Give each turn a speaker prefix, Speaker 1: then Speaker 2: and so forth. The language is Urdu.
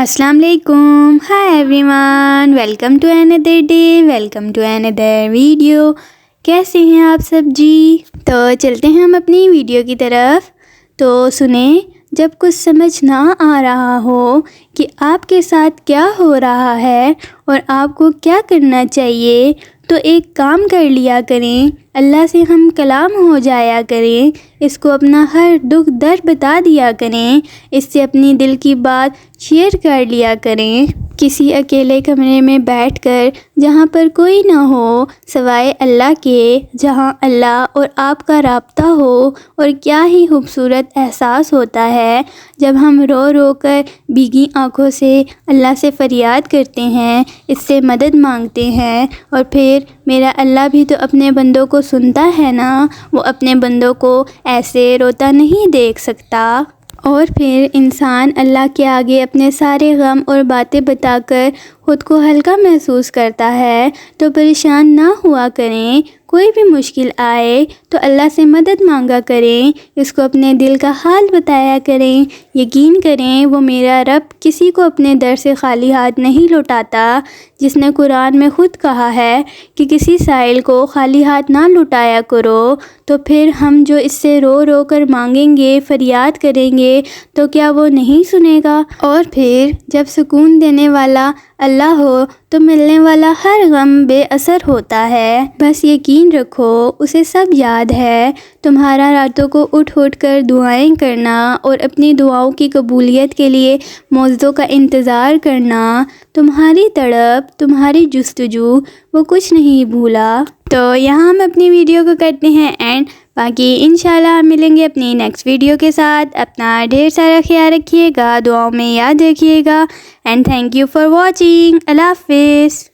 Speaker 1: السلام علیکم. Hi everyone, welcome to another day, welcome to another video. کیسے ہیں آپ سب جی؟ تو چلتے ہیں ہم اپنی ویڈیو کی طرف. تو سنیں, جب کچھ سمجھ نہ آ رہا ہو کہ آپ کے ساتھ کیا ہو رہا ہے اور آپ کو کیا کرنا چاہیے, تو ایک کام کر لیا کریں, اللہ سے ہم کلام ہو جایا کریں, اس کو اپنا ہر دکھ درد بتا دیا کریں, اس سے اپنی دل کی بات شیئر کر لیا کریں. کسی اکیلے کمرے میں بیٹھ کر جہاں پر کوئی نہ ہو سوائے اللہ کے, جہاں اللہ اور آپ کا رابطہ ہو. اور کیا ہی خوبصورت احساس ہوتا ہے جب ہم رو رو کر بھیگی آنکھوں سے اللہ سے فریاد کرتے ہیں, اس سے مدد مانگتے ہیں. اور پھر میرا اللہ بھی تو اپنے بندوں کو سنتا ہے نا, وہ اپنے بندوں کو ایسے روتا نہیں دیکھ سکتا. اور پھر انسان اللہ کے آگے اپنے سارے غم اور باتیں بتا کر خود کو ہلکا محسوس کرتا ہے. تو پریشان نہ ہوا کریں, کوئی بھی مشکل آئے تو اللہ سے مدد مانگا کریں, اس کو اپنے دل کا حال بتایا کریں. یقین کریں وہ میرا رب کسی کو اپنے در سے خالی ہاتھ نہیں لوٹاتا, جس نے قرآن میں خود کہا ہے کہ کسی سائل کو خالی ہاتھ نہ لوٹایا کرو. تو پھر ہم جو اس سے رو رو کر مانگیں گے, فریاد کریں گے, تو کیا وہ نہیں سنے گا؟ اور پھر جب سکون دینے والا اللہ ہو تو ملنے والا ہر غم بے اثر ہوتا ہے. بس یقین رکھو اسے سب یاد ہے. تمہارا راتوں کو اٹھ اٹھ کر دعائیں کرنا اور اپنی دعاؤں کی قبولیت کے لیے معجزوں کا انتظار کرنا, تمہاری تڑپ, تمہاری جستجو, وہ کچھ نہیں بھولا. تو یہاں ہم اپنی ویڈیو کو کرتے ہیں اینڈ. باقی انشاءاللہ ہم ملیں گے اپنی نیکسٹ ویڈیو کے ساتھ. اپنا ڈھیر سارا خیال رکھیے گا, دعاؤں میں یاد رکھیے گا, and thank you for watching. اللہ حافظ.